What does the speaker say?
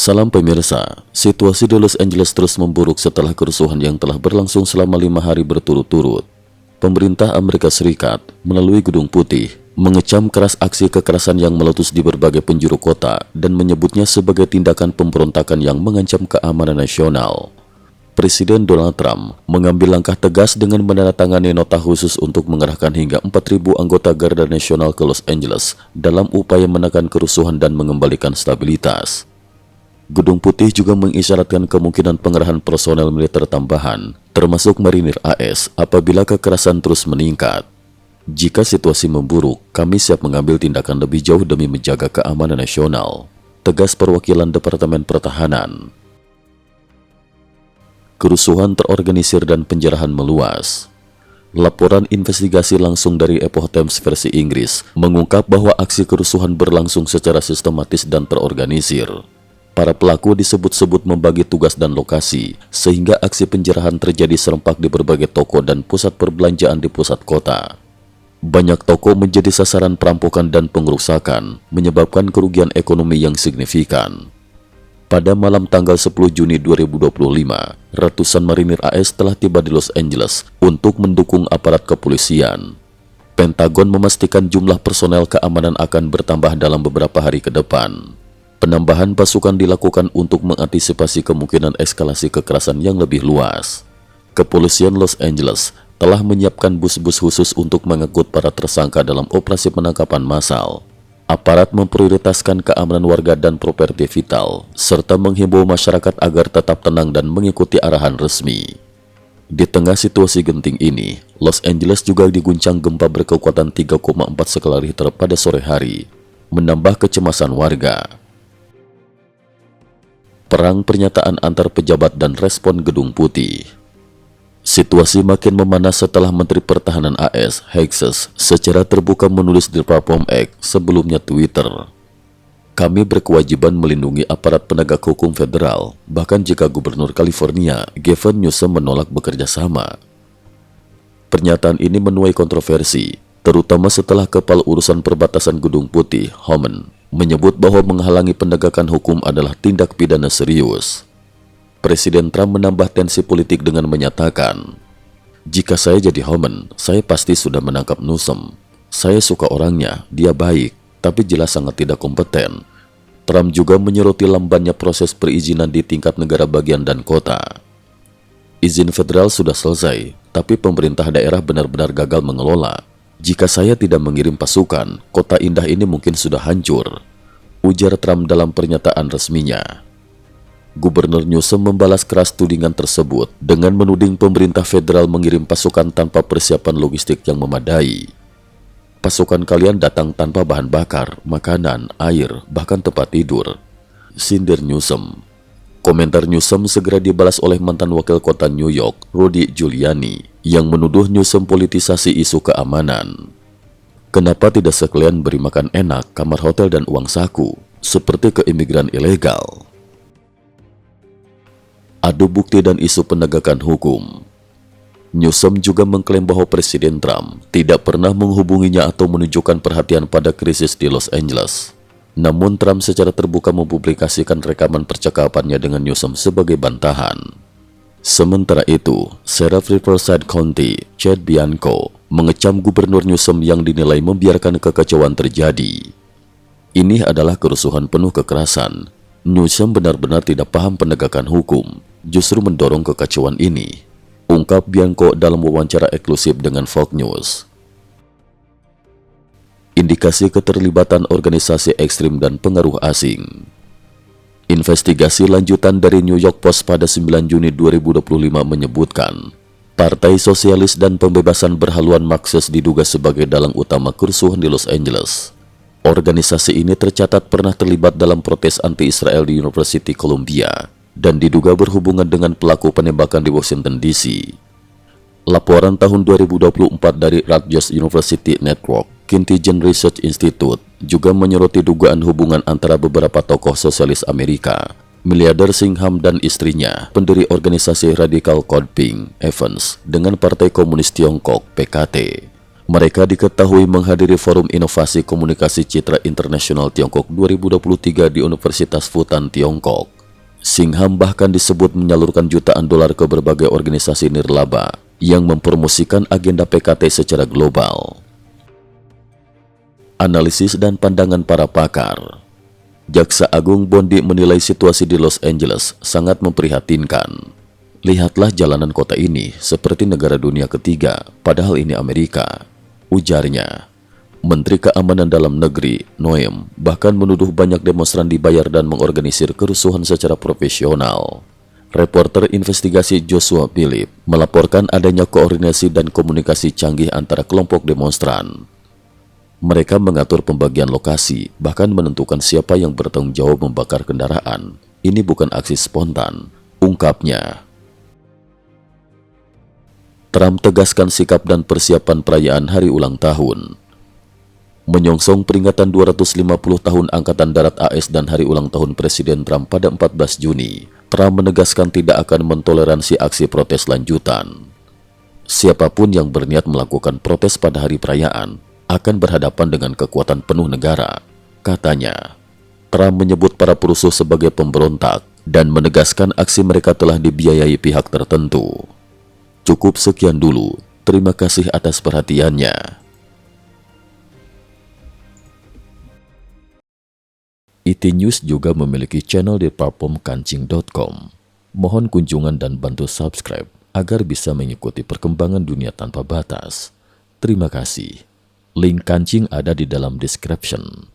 Salam pemirsa, situasi di Los Angeles terus memburuk setelah kerusuhan yang telah berlangsung selama 5 hari berturut-turut. Pemerintah Amerika Serikat melalui Gedung Putih mengecam keras aksi kekerasan yang meletus di berbagai penjuru kota dan menyebutnya sebagai tindakan pemberontakan yang mengancam keamanan nasional. Presiden Donald Trump mengambil langkah tegas dengan menandatangani nota khusus untuk mengerahkan hingga 4.000 anggota Garda Nasional ke Los Angeles dalam upaya menekan kerusuhan dan mengembalikan stabilitas. Gedung Putih juga mengisyaratkan kemungkinan pengerahan personel militer tambahan, termasuk marinir AS, apabila kekerasan terus meningkat. Jika situasi memburuk, kami siap mengambil tindakan lebih jauh demi menjaga keamanan nasional, tegas perwakilan Departemen Pertahanan. Kerusuhan terorganisir dan penjarahan meluas. Laporan investigasi langsung dari Epoch Times versi Inggris mengungkap bahwa aksi kerusuhan berlangsung secara sistematis dan terorganisir. Para pelaku disebut-sebut membagi tugas dan lokasi, sehingga aksi penjarahan terjadi serempak di berbagai toko dan pusat perbelanjaan di pusat kota. Banyak toko menjadi sasaran perampokan dan pengerusakan, menyebabkan kerugian ekonomi yang signifikan. Pada malam tanggal 10 Juni 2025, ratusan marinir AS telah tiba di Los Angeles untuk mendukung aparat kepolisian. Pentagon memastikan jumlah personel keamanan akan bertambah dalam beberapa hari ke depan. Penambahan pasukan dilakukan untuk mengantisipasi kemungkinan eskalasi kekerasan yang lebih luas. Kepolisian Los Angeles telah menyiapkan bus-bus khusus untuk mengangkut para tersangka dalam operasi penangkapan massal. Aparat memprioritaskan keamanan warga dan properti vital, serta menghimbau masyarakat agar tetap tenang dan mengikuti arahan resmi. Di tengah situasi genting ini, Los Angeles juga diguncang gempa berkekuatan 3,4 skala Richter pada sore hari, menambah kecemasan warga. Perang pernyataan antar pejabat dan respon Gedung Putih. Situasi makin memanas setelah Menteri Pertahanan AS, Hexes, secara terbuka menulis di platform X, sebelumnya Twitter. Kami berkewajiban melindungi aparat penegak hukum federal, bahkan jika Gubernur California, Gavin Newsom menolak bekerja sama. Pernyataan ini menuai kontroversi, terutama setelah Kepala Urusan Perbatasan Gedung Putih, Homan, menyebut bahwa menghalangi penegakan hukum adalah tindak pidana serius. Presiden Trump menambah tensi politik dengan menyatakan, "Jika saya jadi Homan, saya pasti sudah menangkap Newsom. Saya suka orangnya, dia baik, tapi jelas sangat tidak kompeten." Trump juga menyoroti lambannya proses perizinan di tingkat negara bagian dan kota. Izin federal sudah selesai, tapi pemerintah daerah benar-benar gagal mengelola. Jika saya tidak mengirim pasukan, kota indah ini mungkin sudah hancur, ujar Trump dalam pernyataan resminya. Gubernur Newsom membalas keras tudingan tersebut dengan menuding pemerintah federal mengirim pasukan tanpa persiapan logistik yang memadai. Pasukan kalian datang tanpa bahan bakar, makanan, air, bahkan tempat tidur, sindir Newsom. Komentar Newsom segera dibalas oleh mantan wakil kota New York, Rudy Giuliani, yang menuduh Newsom politisasi isu keamanan. Kenapa tidak sekalian beri makan enak, kamar hotel dan uang saku, seperti ke imigran ilegal? Adu bukti dan isu penegakan hukum. Newsom juga mengklaim bahwa Presiden Trump tidak pernah menghubunginya atau menunjukkan perhatian pada krisis di Los Angeles. Namun Trump secara terbuka mempublikasikan rekaman percakapannya dengan Newsom sebagai bantahan. Sementara itu, Sheriff Riverside County, Chad Bianco, mengecam Gubernur Newsom yang dinilai membiarkan kekacauan terjadi. Ini adalah kerusuhan penuh kekerasan. Newsom benar-benar tidak paham penegakan hukum, justru mendorong kekacauan ini, ungkap Bianco dalam wawancara eksklusif dengan Fox News. Indikasi keterlibatan organisasi ekstrim dan pengaruh asing. Investigasi lanjutan dari New York Post pada 9 Juni 2025 menyebutkan, Partai Sosialis dan Pembebasan berhaluan Marxist diduga sebagai dalang utama kerusuhan di Los Angeles. Organisasi ini tercatat pernah terlibat dalam protes anti-Israel di University Columbia dan diduga berhubungan dengan pelaku penembakan di Washington DC. Laporan tahun 2024 dari Rutgers University Network Contingent Research Institute juga menyoroti dugaan hubungan antara beberapa tokoh sosialis Amerika, miliarder Singham dan istrinya, pendiri organisasi radikal Codping, Evans, dengan Partai Komunis Tiongkok, PKT. Mereka diketahui menghadiri Forum Inovasi Komunikasi Citra Internasional Tiongkok 2023 di Universitas Fudan, Tiongkok. Singham bahkan disebut menyalurkan jutaan dolar ke berbagai organisasi nirlaba yang mempromosikan agenda PKT secara global. Analisis dan pandangan para pakar. Jaksa Agung Bondi menilai situasi di Los Angeles sangat memprihatinkan. Lihatlah jalanan kota ini seperti negara dunia ketiga, padahal ini Amerika, ujarnya. Menteri Keamanan Dalam Negeri, Noem, bahkan menuduh banyak demonstran dibayar dan mengorganisir kerusuhan secara profesional. Reporter investigasi Joshua Philip melaporkan adanya koordinasi dan komunikasi canggih antara kelompok demonstran. Mereka mengatur pembagian lokasi, bahkan menentukan siapa yang bertanggung jawab membakar kendaraan. Ini bukan aksi spontan, ungkapnya. Trump tegaskan sikap dan persiapan perayaan hari ulang tahun. Menyongsong peringatan 250 tahun Angkatan Darat AS dan hari ulang tahun Presiden Trump pada 14 Juni, Trump menegaskan tidak akan mentoleransi aksi protes lanjutan. Siapapun yang berniat melakukan protes pada hari perayaan akan berhadapan dengan kekuatan penuh negara, katanya. Trump menyebut para perusuh sebagai pemberontak dan menegaskan aksi mereka telah dibiayai pihak tertentu. Cukup sekian dulu, terima kasih atas perhatiannya. IT News juga memiliki channel di platform kancing.com. Mohon kunjungan dan bantu subscribe agar bisa mengikuti perkembangan dunia tanpa batas. Terima kasih. Link kancing ada di dalam description.